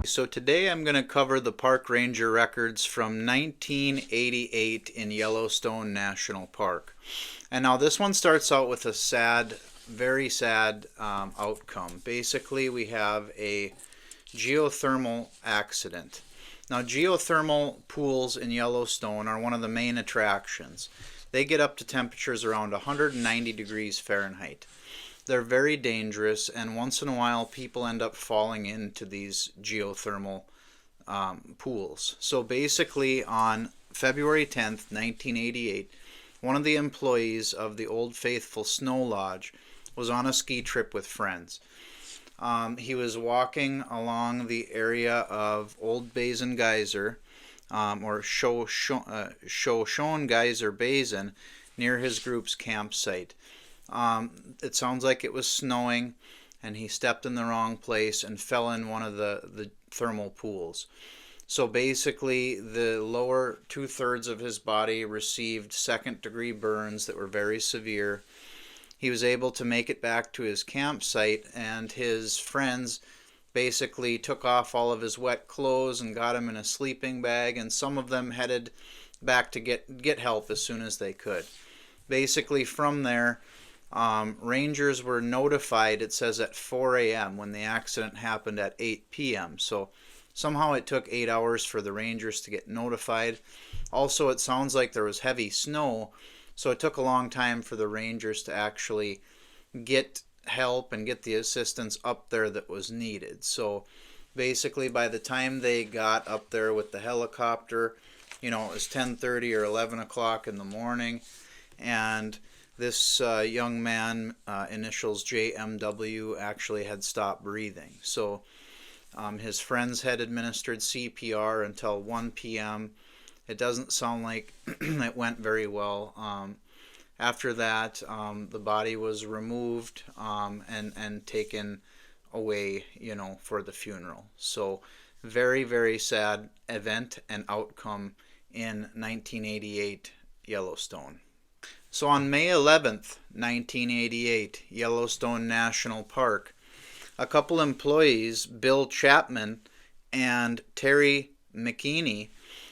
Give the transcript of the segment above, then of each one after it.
So today I'm going to cover the park ranger records from 1988 in Yellowstone National Park. And now this one starts out with a sad, very sad outcome. Basically, we have a geothermal accident. Now, geothermal pools in Yellowstone are one of the main attractions. They get up to temperatures around 190 degrees Fahrenheit. They're very dangerous, and once in a while people end up falling into these geothermal pools. So basically on February 10th, 1988, one of the employees of the Old Faithful Snow Lodge was on a ski trip with friends. He was walking along the area of Old Bison Geyser, or Shoshone Geyser Basin, near his group's campsite. It sounds like it was snowing, and he stepped in the wrong place and fell in one of the thermal pools. So basically, the lower 2/3 of his body received second-degree burns that were very severe. He was able to make it back to his campsite, and his friends basically took off all of his wet clothes and got him in a sleeping bag, and some of them headed back to get help as soon as they could. Basically, from there, rangers were notified, it says at 4 a.m. when the accident happened at 8 p.m. So somehow it took 8 hours for the rangers to get notified. Also, it sounds like there was heavy snow, so it took a long time for the rangers to actually get help and get the assistance up there that was needed. So basically, by the time they got up there with the helicopter, it was 10:30 or 11 o'clock in the morning, and this young man, initials JMW, actually had stopped breathing. So his friends had administered CPR until 1 p.m. It doesn't sound like it went very well. After that, the body was removed and taken away, for the funeral. So very, very sad event and outcome in 1988 Yellowstone. So on May 11th, 1988, Yellowstone National Park, a couple employees, Bill Chapman and Terry McKinney,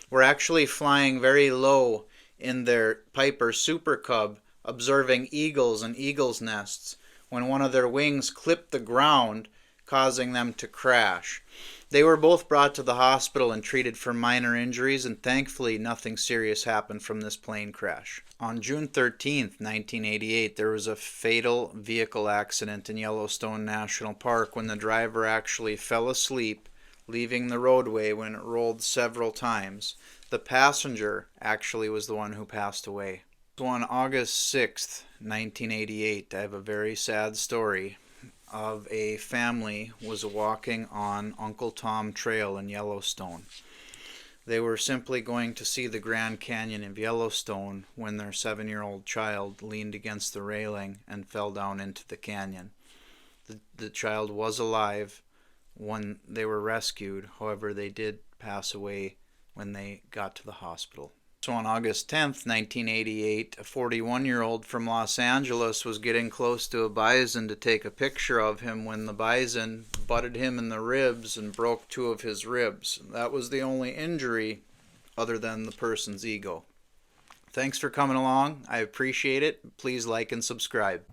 were actually flying very low in their Piper Super Cub, observing eagles and eagles' nests, when one of their wings clipped the ground, causing them to crash. They were both brought to the hospital and treated for minor injuries, and thankfully nothing serious happened from this plane crash. On June 13th, 1988, there was a fatal vehicle accident in Yellowstone National Park when the driver actually fell asleep, leaving the roadway when it rolled several times. The passenger actually was the one who passed away. So on August 6th, 1988, I have a very sad story of a family was walking on Uncle Tom Trail in Yellowstone. They were simply going to see the Grand Canyon of Yellowstone when their 7-year-old child leaned against the railing and fell down into the canyon. The child was alive when they were rescued. However, they did pass away when they got to the hospital. So on August 10th, 1988, a 41-year-old from Los Angeles was getting close to a bison to take a picture of him when the bison butted him in the ribs and broke 2 of his ribs. That was the only injury other than the person's ego. Thanks for coming along. I appreciate it. Please like and subscribe.